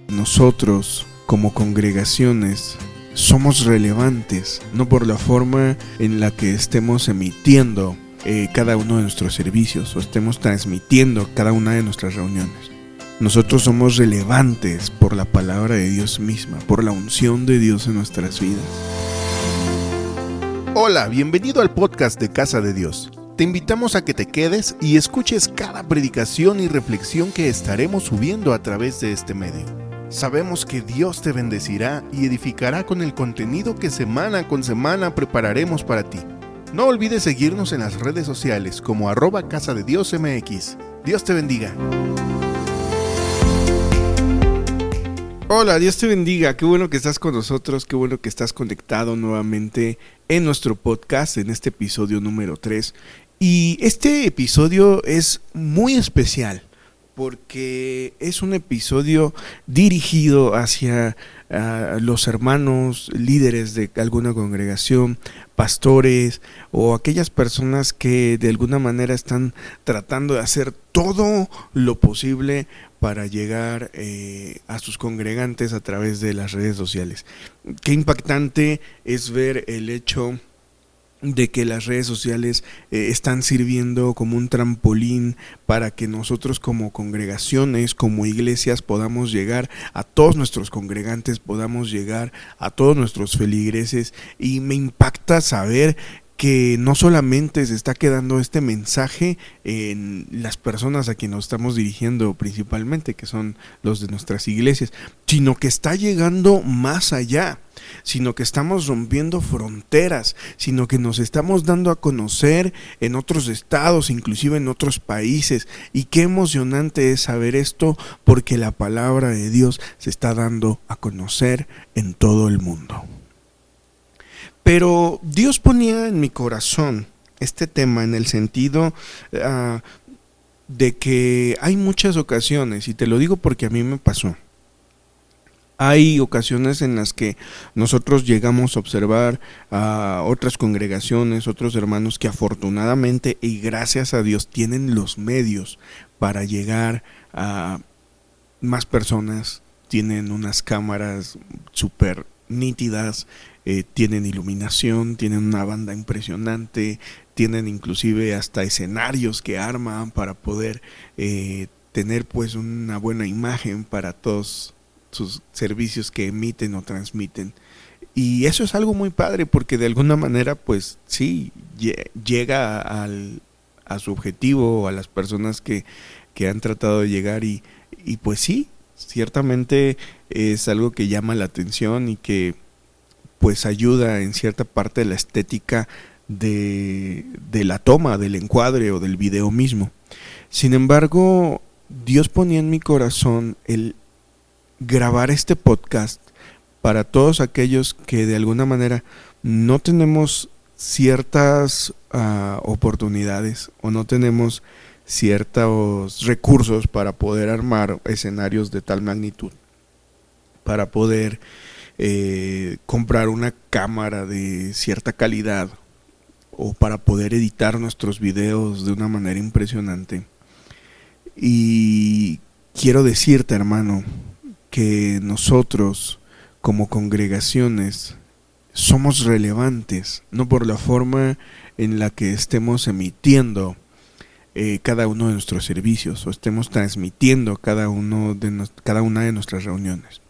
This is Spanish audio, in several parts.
Nosotros, como congregaciones, somos relevantes, no por la forma en la que estemos emitiendo cada uno de nuestros servicios o estemos transmitiendo cada una de nuestras reuniones. Nosotros somos relevantes por la palabra de Dios misma, por la unción de Dios en nuestras vidas. Hola, bienvenido al podcast de Casa de Dios. Te invitamos a que te quedes y escuches cada predicación y reflexión que estaremos subiendo a través de este medio. Sabemos que Dios te bendecirá y edificará con el contenido que semana con semana prepararemos para ti. No olvides seguirnos en las redes sociales como @casadediosmx. Dios te bendiga. Hola, Dios te bendiga, qué bueno que estás con nosotros, qué bueno que estás conectado nuevamente en nuestro podcast, en este episodio número 3. Y este episodio es muy especial porque es un episodio dirigido hacia los hermanos líderes de alguna congregación, pastores o aquellas personas que de alguna manera están tratando de hacer todo lo posible para llegar a sus congregantes a través de las redes sociales. Qué impactante es ver el hecho de que las redes sociales están sirviendo como un trampolín para que nosotros como congregaciones, como iglesias, podamos llegar a todos nuestros congregantes, podamos llegar a todos nuestros feligreses. Y me impacta saber que no solamente se está quedando este mensaje en las personas a quienes nos estamos dirigiendo principalmente, que son los de nuestras iglesias, sino que está llegando más allá, sino que estamos rompiendo fronteras, sino que nos estamos dando a conocer en otros estados, inclusive en otros países. Y qué emocionante es saber esto, porque la palabra de Dios se está dando a conocer en todo el mundo. Pero Dios ponía en mi corazón este tema en el sentido de que hay muchas ocasiones, y te lo digo porque a mí me pasó. Hay ocasiones en las que nosotros llegamos a observar a otras congregaciones, otros hermanos que afortunadamente y gracias a Dios tienen los medios para llegar a más personas, tienen unas cámaras súper nítidas, tienen iluminación, tienen una banda impresionante, tienen inclusive hasta escenarios que arman para poder tener pues una buena imagen para todos sus servicios que emiten o transmiten. Y eso es algo muy padre porque de alguna manera pues sí llega a su objetivo, a las personas que han tratado de llegar y pues sí, ciertamente es algo que llama la atención y que pues ayuda en cierta parte de la estética de la toma, del encuadre o del video mismo. Sin embargo, Dios ponía en mi corazón el grabar este podcast para todos aquellos que de alguna manera no tenemos ciertas oportunidades o no tenemos ciertos recursos para poder armar escenarios de tal magnitud, para poder comprar una cámara de cierta calidad o para poder editar nuestros videos de una manera impresionante. Y quiero decirte, hermano, que nosotros como congregaciones somos relevantes, no por la forma en la que estemos emitiendo cada uno de nuestros servicios o estemos transmitiendo cada una de nuestras reuniones.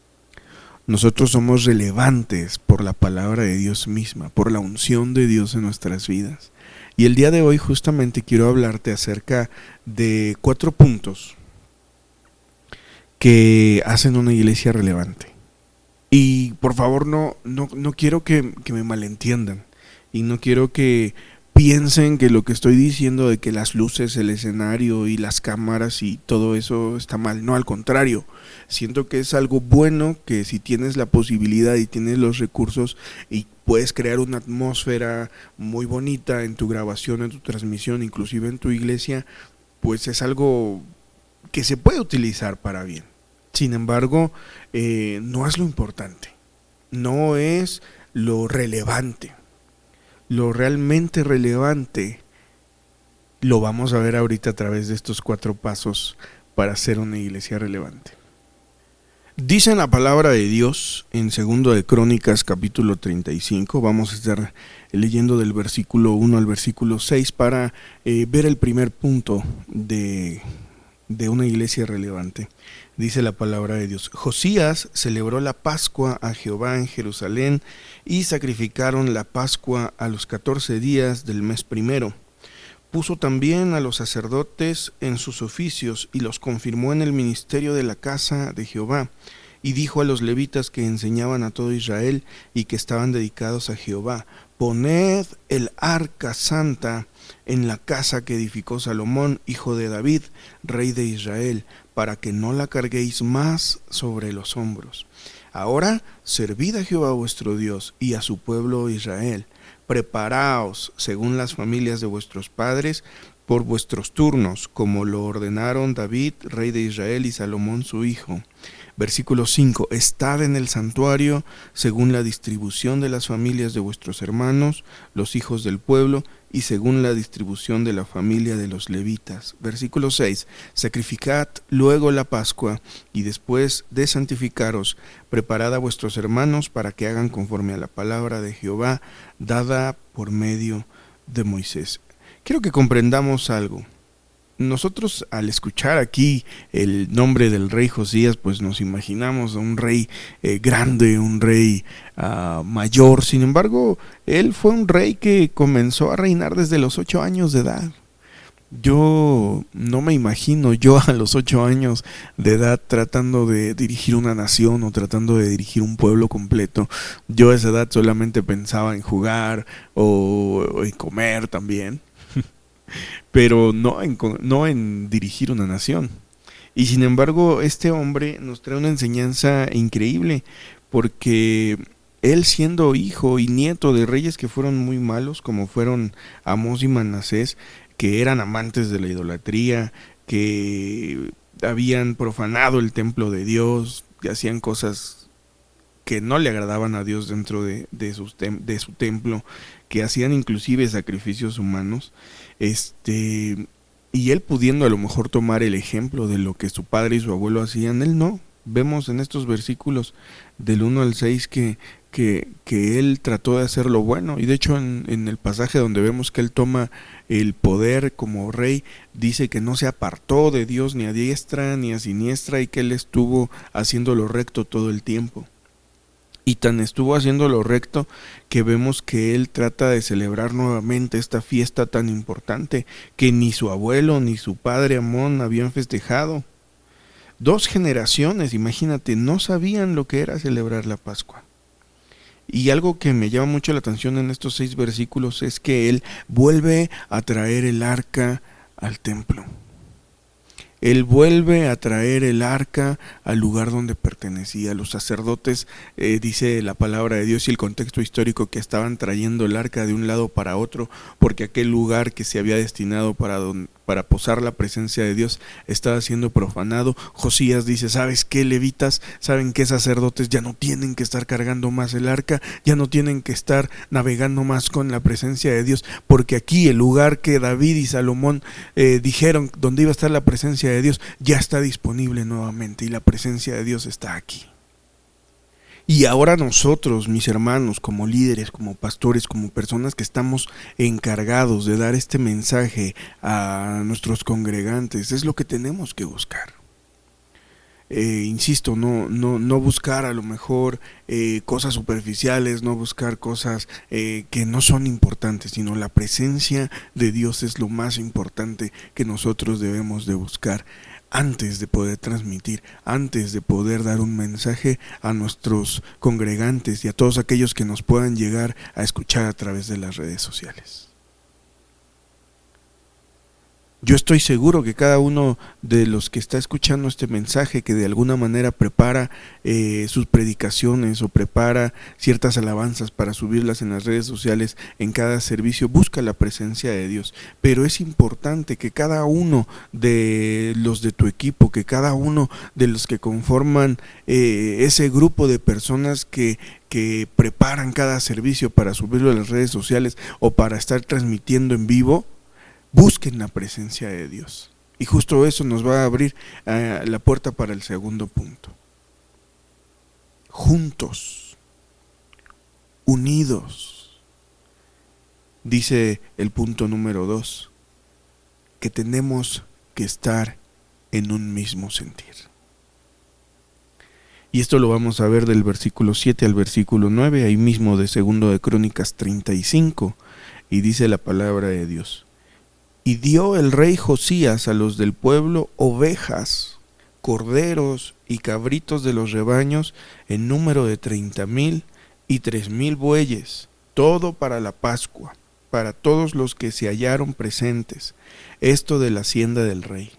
Nosotros somos relevantes por la palabra de Dios misma, por la unción de Dios en nuestras vidas. Y el día de hoy justamente quiero hablarte acerca de 4 puntos que hacen una iglesia relevante. Y por favor no quiero que me malentiendan y no quiero que piensen que lo que estoy diciendo de que las luces, el escenario y las cámaras y todo eso está mal. No, al contrario, siento que es algo bueno que si tienes la posibilidad y tienes los recursos y puedes crear una atmósfera muy bonita en tu grabación, en tu transmisión, inclusive en tu iglesia, pues es algo que se puede utilizar para bien. Sin embargo, no es lo importante, no es lo relevante. Lo realmente relevante lo vamos a ver ahorita a través de estos 4 pasos para ser una iglesia relevante. Dice en la palabra de Dios en 2 de Crónicas capítulo 35, vamos a estar leyendo del versículo 1 al versículo 6 para ver el primer punto de una iglesia relevante. Dice la palabra de Dios: Josías celebró la Pascua a Jehová en Jerusalén y sacrificaron la Pascua a los 14 días del mes primero. Puso también a los sacerdotes en sus oficios y los confirmó en el ministerio de la casa de Jehová. Y dijo a los levitas que enseñaban a todo Israel y que estaban dedicados a Jehová: poned el arca santa en la casa que edificó Salomón, hijo de David, rey de Israel, para que no la carguéis más sobre los hombros. Ahora servid a Jehová vuestro Dios y a su pueblo Israel. Preparaos según las familias de vuestros padres por vuestros turnos, como lo ordenaron David, rey de Israel, y Salomón su hijo. Versículo 5: estad en el santuario según la distribución de las familias de vuestros hermanos, los hijos del pueblo, y según la distribución de la familia de los levitas. Versículo 6: sacrificad luego la Pascua, y después de santificaros, preparad a vuestros hermanos para que hagan conforme a la palabra de Jehová, dada por medio de Moisés. Quiero que comprendamos algo. Nosotros, al escuchar aquí el nombre del rey Josías, pues nos imaginamos a un rey grande, un rey mayor. Sin embargo, él fue un rey que comenzó a reinar desde los 8 años de edad. Yo no me imagino yo a los 8 años de edad tratando de dirigir una nación o tratando de dirigir un pueblo completo. Yo a esa edad solamente pensaba en jugar o en comer también, pero no en dirigir una nación. Y sin embargo, este hombre nos trae una enseñanza increíble, porque él, siendo hijo y nieto de reyes que fueron muy malos, como fueron Amós y Manasés, que eran amantes de la idolatría, que habían profanado el templo de Dios, que hacían cosas que no le agradaban a Dios dentro de su templo, que hacían inclusive sacrificios humanos, y él, pudiendo a lo mejor tomar el ejemplo de lo que su padre y su abuelo hacían, él no. Vemos en estos versículos del 1 al 6 que él trató de hacer lo bueno, y de hecho en el pasaje donde vemos que él toma el poder como rey, dice que no se apartó de Dios ni a diestra ni a siniestra, y que él estuvo haciendo lo recto todo el tiempo. Y tan estuvo haciendo lo recto que vemos que él trata de celebrar nuevamente esta fiesta tan importante que ni su abuelo ni su padre Amón habían festejado. 2 generaciones, imagínate, no sabían lo que era celebrar la Pascua. Y algo que me llama mucho la atención en estos 6 versículos es que él vuelve a traer el arca al templo. Él vuelve a traer el arca al lugar donde pertenecía. Los sacerdotes, dice la palabra de Dios y el contexto histórico, que estaban trayendo el arca de un lado para otro, porque aquel lugar que se había destinado para posar la presencia de Dios estaba siendo profanado. Josías dice: ¿sabes qué, levitas? ¿Saben qué, sacerdotes? Ya no tienen que estar cargando más el arca, ya no tienen que estar navegando más con la presencia de Dios, porque aquí el lugar que David y Salomón dijeron donde iba a estar la presencia de Dios ya está disponible nuevamente, y la presencia de Dios está aquí. Y ahora nosotros, mis hermanos, como líderes, como pastores, como personas que estamos encargados de dar este mensaje a nuestros congregantes, es lo que tenemos que buscar. Insisto, no buscar a lo mejor cosas superficiales, no buscar cosas que no son importantes, sino la presencia de Dios es lo más importante que nosotros debemos de buscar antes de poder transmitir, antes de poder dar un mensaje a nuestros congregantes y a todos aquellos que nos puedan llegar a escuchar a través de las redes sociales. Yo estoy seguro que cada uno de los que está escuchando este mensaje, que de alguna manera prepara sus predicaciones o prepara ciertas alabanzas para subirlas en las redes sociales en cada servicio, busca la presencia de Dios. Pero es importante que cada uno de los de tu equipo, que cada uno de los que conforman ese grupo de personas que preparan cada servicio para subirlo a las redes sociales o para estar transmitiendo en vivo, busquen la presencia de Dios. Y justo eso nos va a abrir la puerta para el segundo punto. juntos, unidos. Dice el punto número 2, que tenemos que estar en un mismo sentir. Y esto lo vamos a ver del versículo 7 al versículo 9, ahí mismo de 2 de Crónicas 35, y dice la palabra de Dios. Y dio el rey Josías a los del pueblo ovejas, corderos y cabritos de los rebaños en número de 30,000 y 3,000 bueyes, todo para la Pascua, para todos los que se hallaron presentes, esto de la hacienda del rey.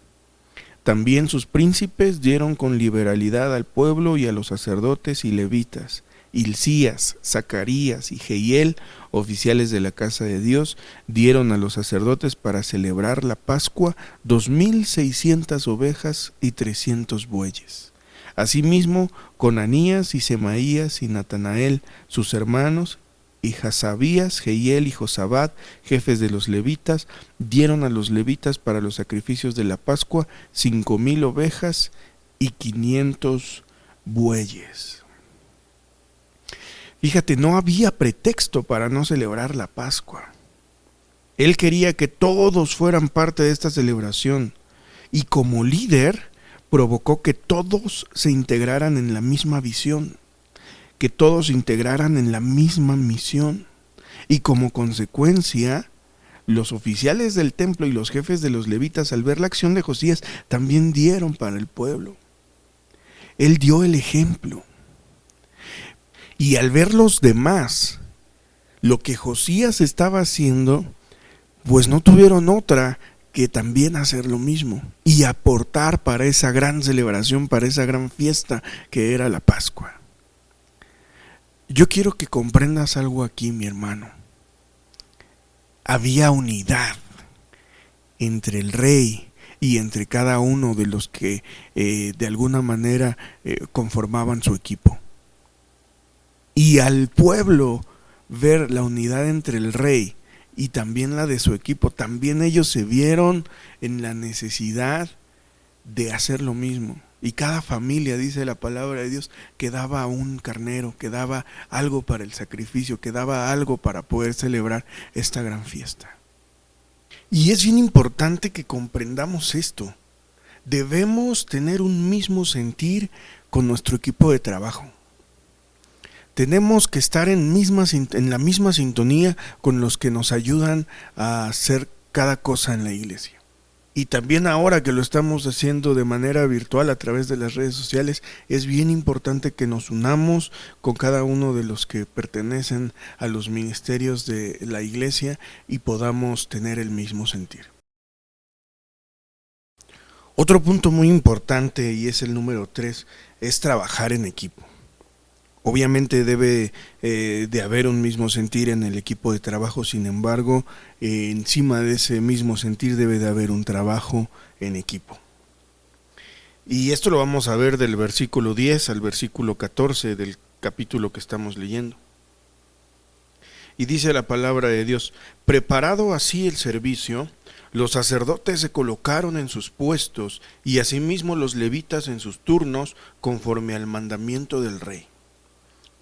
También sus príncipes dieron con liberalidad al pueblo y a los sacerdotes y levitas, Hilcías, Zacarías y Jehiel, oficiales de la casa de Dios, dieron a los sacerdotes para celebrar la Pascua 2,600 ovejas y 300 bueyes. Asimismo, Conanías y Semaías y Natanael, sus hermanos, y Hasabías, Jehiel y Josabad, jefes de los levitas, dieron a los levitas para los sacrificios de la Pascua 5,000 ovejas y 500 bueyes. Fíjate, no había pretexto para no celebrar la Pascua. Él quería que todos fueran parte de esta celebración y como líder provocó que todos se integraran en la misma visión, que todos se integraran en la misma misión y como consecuencia los oficiales del templo y los jefes de los levitas al ver la acción de Josías también dieron para el pueblo. Él dio el ejemplo. Y al ver los demás lo que Josías estaba haciendo, pues no tuvieron otra que también hacer lo mismo y aportar para esa gran celebración, para esa gran fiesta que era la Pascua. Yo quiero que comprendas algo aquí, mi hermano. Había unidad entre el rey y entre cada uno de los que de alguna manera conformaban su equipo. Y al pueblo ver la unidad entre el rey y también la de su equipo, también ellos se vieron en la necesidad de hacer lo mismo. Y cada familia, dice la palabra de Dios, que daba un carnero, que daba algo para el sacrificio, que daba algo para poder celebrar esta gran fiesta. Y es bien importante que comprendamos esto. Debemos tener un mismo sentir con nuestro equipo de trabajo. Tenemos que estar en la misma sintonía con los que nos ayudan a hacer cada cosa en la iglesia. Y también ahora que lo estamos haciendo de manera virtual a través de las redes sociales, es bien importante que nos unamos con cada uno de los que pertenecen a los ministerios de la iglesia y podamos tener el mismo sentir. Otro punto muy importante, y es el número 3, es trabajar en equipo. Obviamente debe de haber un mismo sentir en el equipo de trabajo, sin embargo, encima de ese mismo sentir debe de haber un trabajo en equipo. Y esto lo vamos a ver del versículo 10 al versículo 14 del capítulo que estamos leyendo. Y dice la palabra de Dios: preparado así el servicio, los sacerdotes se colocaron en sus puestos y asimismo los levitas en sus turnos conforme al mandamiento del rey.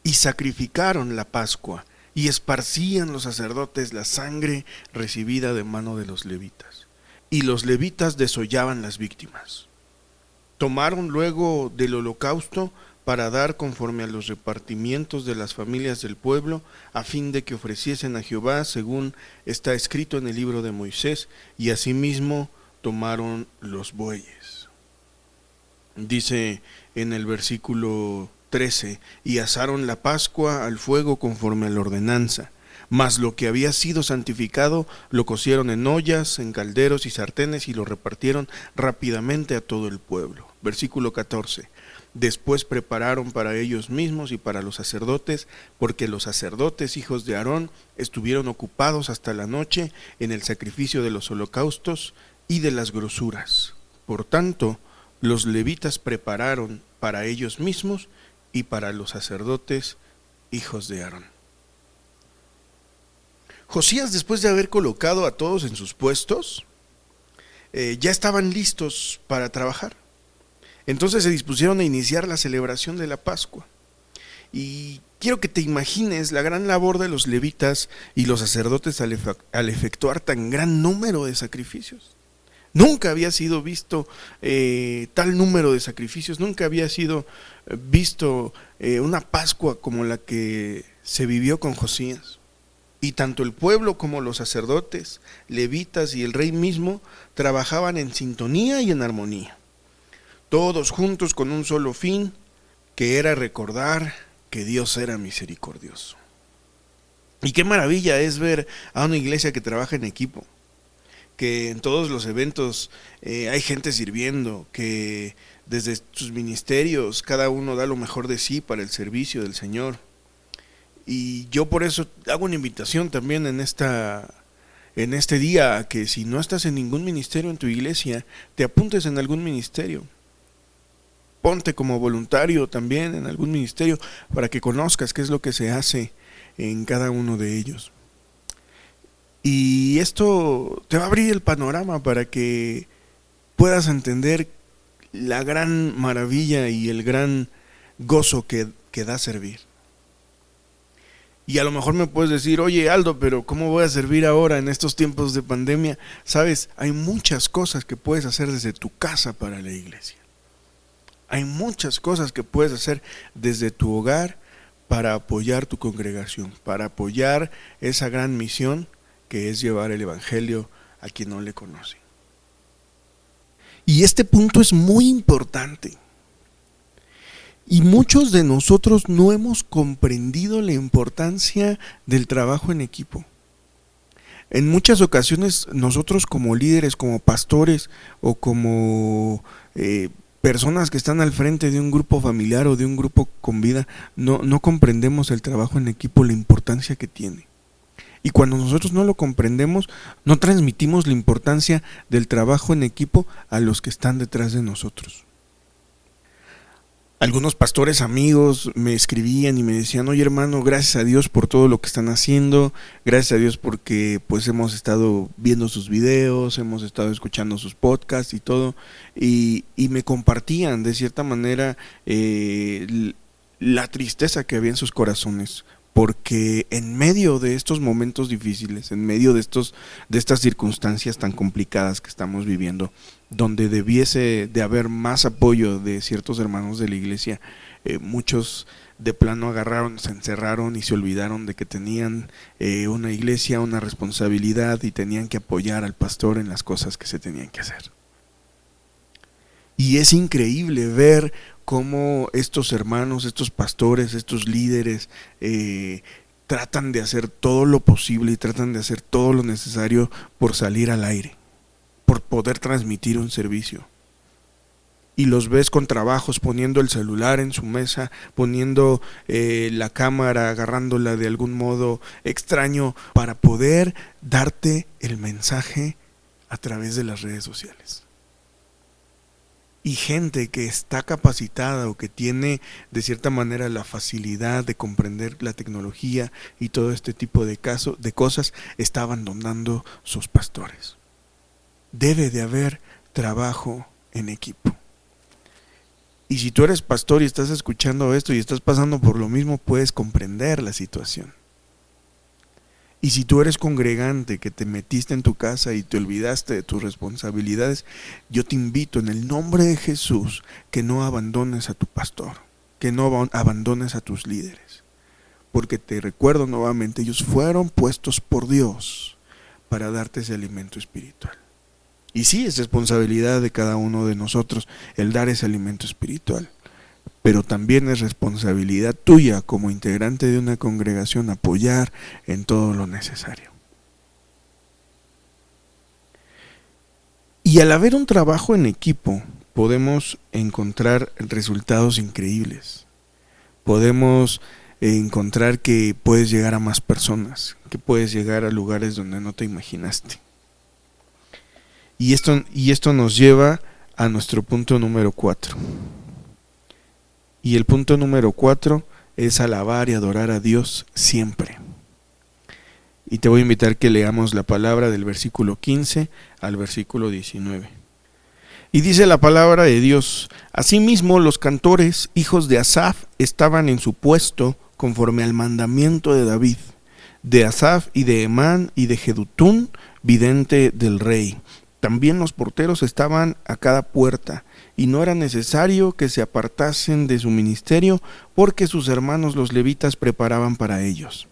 Y sacrificaron la Pascua, y esparcían los sacerdotes la sangre recibida de mano de los levitas. Y los levitas desollaban las víctimas. Tomaron luego del holocausto para dar conforme a los repartimientos de las familias del pueblo, a fin de que ofreciesen a Jehová según está escrito en el libro de Moisés, y asimismo tomaron los bueyes. Dice en el versículo 13, y asaron la Pascua al fuego conforme a la ordenanza, mas lo que había sido santificado lo cocieron en ollas, en calderos y sartenes, y lo repartieron rápidamente a todo el pueblo. Versículo 14, después prepararon para ellos mismos y para los sacerdotes, porque los sacerdotes, hijos de Aarón, estuvieron ocupados hasta la noche en el sacrificio de los holocaustos y de las grosuras. Por tanto, los levitas prepararon para ellos mismos y para los sacerdotes, hijos de Aarón. Josías, después de haber colocado a todos en sus puestos, ya estaban listos para trabajar. Entonces se dispusieron a iniciar la celebración de la Pascua. Y quiero que te imagines la gran labor de los levitas y los sacerdotes al efectuar tan gran número de sacrificios. Nunca había sido visto tal número de sacrificios, nunca había sido visto una Pascua como la que se vivió con Josías. Y tanto el pueblo como los sacerdotes, levitas y el rey mismo trabajaban en sintonía y en armonía, todos juntos con un solo fin, que era recordar que Dios era misericordioso. Y qué maravilla es ver a una iglesia que trabaja en equipo, que en todos los eventos hay gente sirviendo, que desde sus ministerios cada uno da lo mejor de sí para el servicio del Señor. Y yo por eso hago una invitación también en este día, a que si no estás en ningún ministerio en tu iglesia, te apuntes en algún ministerio. Ponte como voluntario también en algún ministerio para que conozcas qué es lo que se hace en cada uno de ellos. Y esto te va a abrir el panorama para que puedas entender la gran maravilla y el gran gozo que da servir. Y a lo mejor me puedes decir, oye Aldo, pero ¿cómo voy a servir ahora en estos tiempos de pandemia? Sabes, hay muchas cosas que puedes hacer desde tu casa para la iglesia. Hay muchas cosas que puedes hacer desde tu hogar para apoyar tu congregación, para apoyar esa gran misión que es llevar el evangelio a quien no le conoce. Y este punto es muy importante. Y muchos de nosotros no hemos comprendido la importancia del trabajo en equipo. En muchas ocasiones nosotros como líderes, como pastores o como personas que están al frente de un grupo familiar o de un grupo con vida, no comprendemos el trabajo en equipo, la importancia que tiene. Y cuando nosotros no lo comprendemos, no transmitimos la importancia del trabajo en equipo a los que están detrás de nosotros. Algunos pastores amigos me escribían y me decían, oye hermano, gracias a Dios por todo lo que están haciendo, gracias a Dios porque pues hemos estado viendo sus videos, hemos estado escuchando sus podcasts y todo, y me compartían de cierta manera la tristeza que había en sus corazones, porque en medio de estos momentos difíciles, en medio de estas circunstancias tan complicadas que estamos viviendo, donde debiese de haber más apoyo de ciertos hermanos de la iglesia, muchos de plano agarraron, se encerraron y se olvidaron de que tenían una iglesia, una responsabilidad y tenían que apoyar al pastor en las cosas que se tenían que hacer. Y es increíble ver cómo estos hermanos, estos pastores, estos líderes tratan de hacer todo lo posible y tratan de hacer todo lo necesario por salir al aire, por poder transmitir un servicio. Y los ves con trabajos, poniendo el celular en su mesa, poniendo la cámara, agarrándola de algún modo extraño para poder darte el mensaje a través de las redes sociales. Y gente que está capacitada o que tiene de cierta manera la facilidad de comprender la tecnología y todo este tipo de cosas, está abandonando sus pastores. Debe de haber trabajo en equipo. Y si tú eres pastor y estás escuchando esto y estás pasando por lo mismo, puedes comprender la situación. Y si tú eres congregante que te metiste en tu casa y te olvidaste de tus responsabilidades, yo te invito en el nombre de Jesús que no abandones a tu pastor, que no abandones a tus líderes. Porque te recuerdo nuevamente, ellos fueron puestos por Dios para darte ese alimento espiritual. Y sí, es responsabilidad de cada uno de nosotros el dar ese alimento espiritual. Pero también es responsabilidad tuya como integrante de una congregación apoyar en todo lo necesario. Y al haber un trabajo en equipo, podemos encontrar resultados increíbles. Podemos encontrar que puedes llegar a más personas, que puedes llegar a lugares donde no te imaginaste. Y esto nos lleva a nuestro punto número 4. Y el punto número 4 es alabar y adorar a Dios siempre. Y te voy a invitar que leamos la palabra del versículo 15 al versículo 19. Y dice la palabra de Dios: asimismo los cantores, hijos de Asaf, estaban en su puesto conforme al mandamiento de David, de Asaf y de Emán y de Jedutún, vidente del rey. También los porteros estaban a cada puerta, y no era necesario que se apartasen de su ministerio, porque sus hermanos los levitas preparaban para ellos.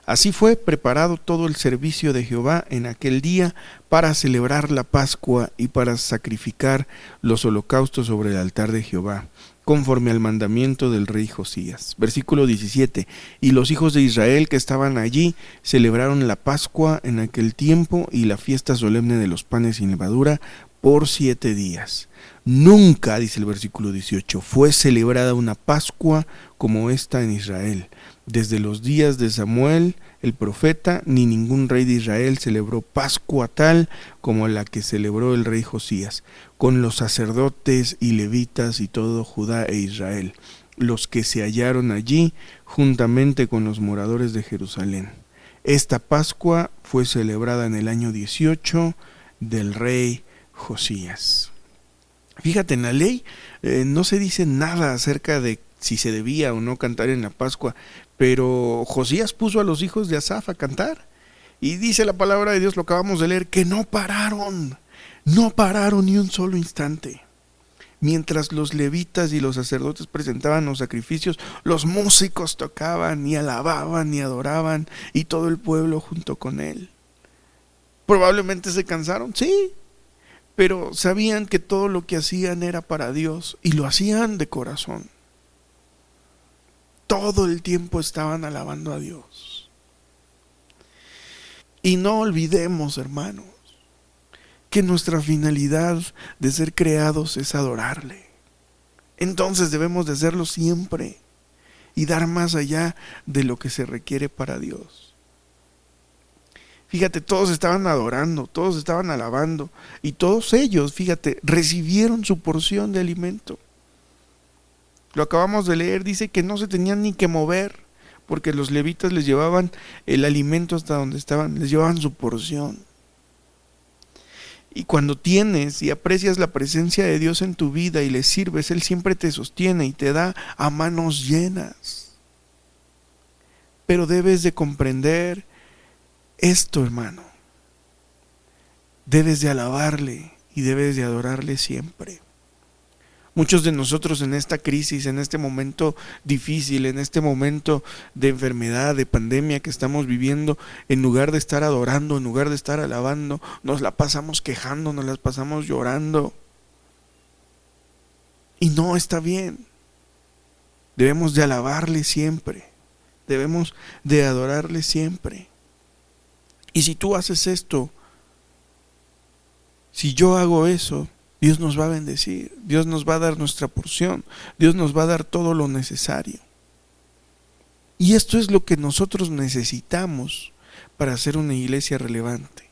Así fue preparado todo el servicio de Jehová en aquel día para celebrar la Pascua y para sacrificar los holocaustos sobre el altar de Jehová, conforme al mandamiento del rey Josías. Versículo 17. Y los hijos de Israel que estaban allí celebraron la Pascua en aquel tiempo y la fiesta solemne de los panes sin levadura por 7 días. Nunca, dice el versículo 18, fue celebrada una Pascua como esta en Israel. Desde los días de Samuel, el profeta, ni ningún rey de Israel celebró Pascua tal como la que celebró el rey Josías, con los sacerdotes y levitas y todo Judá e Israel, los que se hallaron allí juntamente con los moradores de Jerusalén. Esta Pascua fue celebrada en el año 18 del rey Josías. Fíjate, en la ley no se dice nada acerca de si se debía o no cantar en la Pascua, pero Josías puso a los hijos de Asaf a cantar, y dice la palabra de Dios, lo acabamos de leer, que no pararon ni un solo instante. Mientras los levitas y los sacerdotes presentaban los sacrificios, los músicos tocaban y alababan y adoraban, y todo el pueblo junto con él. Probablemente se cansaron, sí, pero sabían que todo lo que hacían era para Dios, y lo hacían de corazón. Todo el tiempo estaban alabando a Dios. Y no olvidemos, hermanos, que nuestra finalidad de ser creados es adorarle. Entonces debemos de hacerlo siempre y dar más allá de lo que se requiere para Dios. Fíjate, todos estaban adorando, todos estaban alabando, y todos ellos, fíjate, recibieron su porción de alimento. Lo acabamos de leer, dice que no se tenían ni que mover, porque los levitas les llevaban el alimento hasta donde estaban, les llevaban su porción. Y cuando tienes y aprecias la presencia de Dios en tu vida y le sirves, Él siempre te sostiene y te da a manos llenas. Pero debes de comprender esto, hermano. Debes de alabarle y debes de adorarle siempre. Muchos de nosotros en esta crisis, en este momento difícil, en este momento de enfermedad, de pandemia que estamos viviendo, en lugar de estar adorando, en lugar de estar alabando, nos la pasamos quejando, nos la pasamos llorando. Y no está bien. Debemos de alabarle siempre. Debemos de adorarle siempre. Y si tú haces esto, si yo hago eso, Dios nos va a bendecir, Dios nos va a dar nuestra porción, Dios nos va a dar todo lo necesario. Y esto es lo que nosotros necesitamos para ser una iglesia relevante.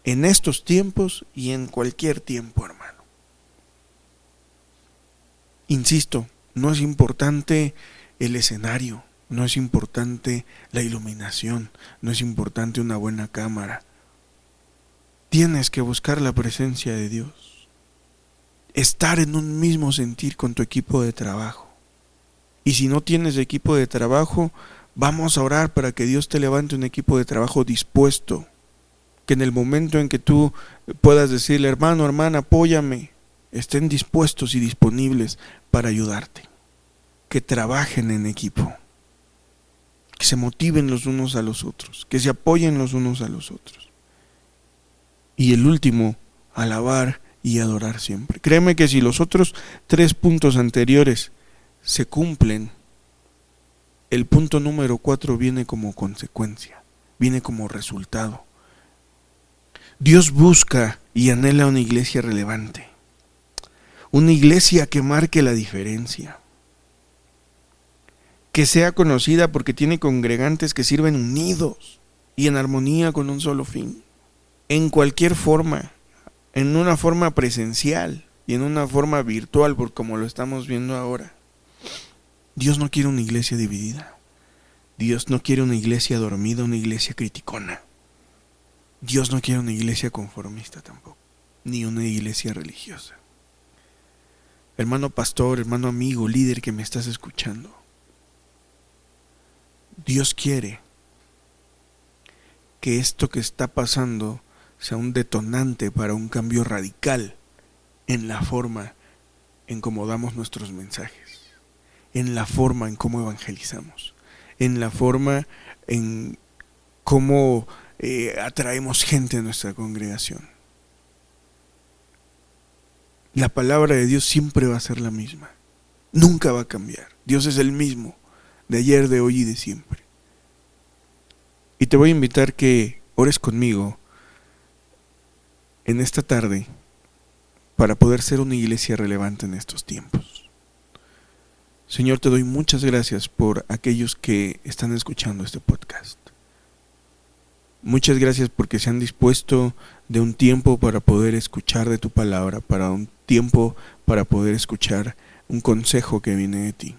En estos tiempos y en cualquier tiempo, hermano. Insisto, no es importante el escenario, no es importante la iluminación, no es importante una buena cámara. Tienes que buscar la presencia de Dios. Estar en un mismo sentir con tu equipo de trabajo. Y si no tienes equipo de trabajo, vamos a orar para que Dios te levante un equipo de trabajo dispuesto. Que en el momento en que tú puedas decirle, hermano, hermana, apóyame, estén dispuestos y disponibles para ayudarte. Que trabajen en equipo. Que se motiven los unos a los otros. Que se apoyen los unos a los otros. Y el último, alabar y adorar siempre. Créeme que si los otros 3 puntos anteriores se cumplen, el punto número 4 viene como consecuencia, viene como resultado. Dios busca y anhela una iglesia relevante, una iglesia que marque la diferencia, que sea conocida porque tiene congregantes que sirven unidos y en armonía con un solo fin. En cualquier forma, en una forma presencial y en una forma virtual, como lo estamos viendo ahora. Dios no quiere una iglesia dividida. Dios no quiere una iglesia dormida, una iglesia criticona. Dios no quiere una iglesia conformista tampoco. ni una iglesia religiosa. Hermano pastor, hermano amigo, líder que me estás escuchando, Dios quiere que esto que está pasando sea un detonante para un cambio radical en la forma en cómo damos nuestros mensajes, en la forma en cómo evangelizamos, en la forma en cómo atraemos gente a nuestra congregación. La palabra de Dios siempre va a ser la misma, nunca va a cambiar. Dios es el mismo, de ayer, de hoy y de siempre. Y te voy a invitar que ores conmigo en esta tarde para poder ser una iglesia relevante en estos tiempos. Señor, te doy muchas gracias por aquellos que están escuchando este podcast. Muchas gracias porque se han dispuesto de un tiempo para poder escuchar de tu palabra, para un tiempo para poder escuchar un consejo que viene de ti.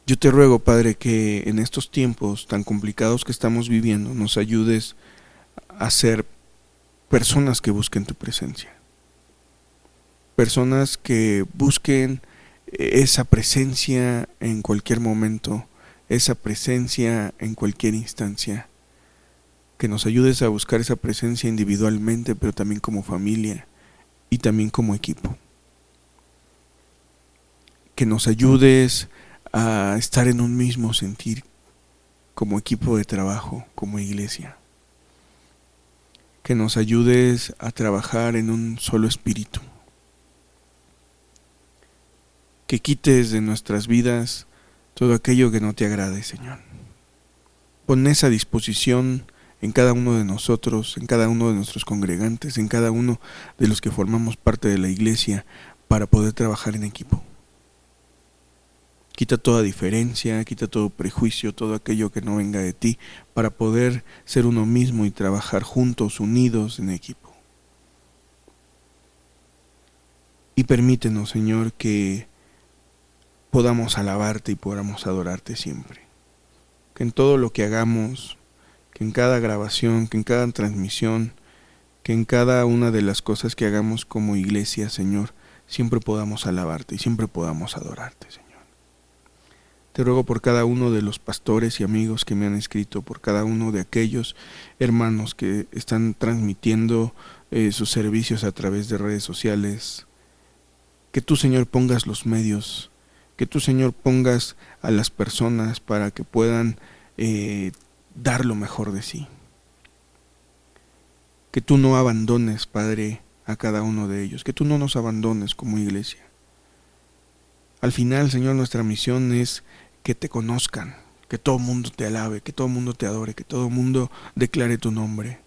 Yo te ruego, Padre, que en estos tiempos tan complicados que estamos viviendo nos ayudes a ser personas que busquen tu presencia. Personas que busquen esa presencia en cualquier momento, esa presencia en cualquier instancia. Que nos ayudes a buscar esa presencia individualmente, pero también como familia y también como equipo. Que nos ayudes a estar en un mismo sentir como equipo de trabajo, como iglesia. Que nos ayudes a trabajar en un solo espíritu. Que quites de nuestras vidas todo aquello que no te agrade, Señor. Pon esa disposición en cada uno de nosotros, en cada uno de nuestros congregantes, en cada uno de los que formamos parte de la iglesia para poder trabajar en equipo. Quita toda diferencia, quita todo prejuicio, todo aquello que no venga de ti, para poder ser uno mismo y trabajar juntos, unidos en equipo. Y permítenos, Señor, que podamos alabarte y podamos adorarte siempre. Que en todo lo que hagamos, que en cada grabación, que en cada transmisión, que en cada una de las cosas que hagamos como iglesia, Señor, siempre podamos alabarte y siempre podamos adorarte, Señor. Te ruego por cada uno de los pastores y amigos que me han escrito, por cada uno de aquellos hermanos que están transmitiendo sus servicios a través de redes sociales. Que tú, Señor, pongas los medios, que tú, Señor, pongas a las personas para que puedan dar lo mejor de sí. Que tú no abandones, Padre, a cada uno de ellos, que tú no nos abandones como iglesia. Al final, Señor, nuestra misión es que te conozcan, que todo el mundo te alabe, que todo el mundo te adore, que todo el mundo declare tu nombre,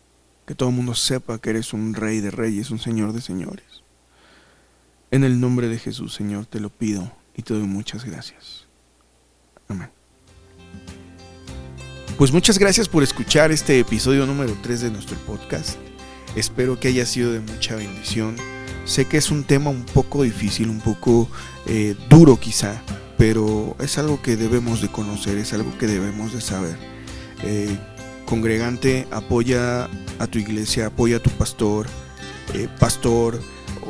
que todo el mundo sepa que eres un Rey de reyes, un Señor de señores. En el nombre de Jesús, Señor, te lo pido y te doy muchas gracias. Amén. Pues muchas gracias por escuchar este episodio número 3 de nuestro podcast. Espero que haya sido de mucha bendición. Sé que es un tema un poco difícil, un poco duro quizá, pero es algo que debemos de conocer, es algo que debemos de saber. Congregante, apoya a tu iglesia, apoya a tu pastor,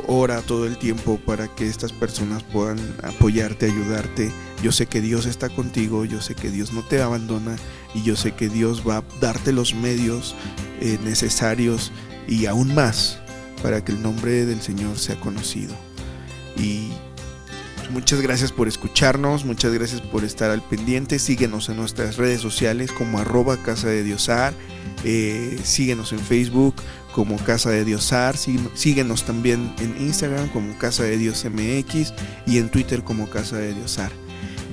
ora todo el tiempo para que estas personas puedan apoyarte, ayudarte. Yo sé que Dios está contigo, yo sé que Dios no te abandona y yo sé que Dios va a darte los medios necesarios y aún más para que el nombre del Señor sea conocido. Y muchas gracias por escucharnos, muchas gracias por estar al pendiente. Síguenos en nuestras redes sociales como @CasaDeDiosar, síguenos en Facebook como Casa de Diosar, síguenos también en Instagram como Casa de Dios MX y en Twitter como Casa de Diosar.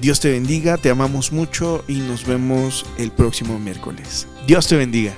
Dios te bendiga, te amamos mucho y nos vemos el próximo miércoles. Dios te bendiga.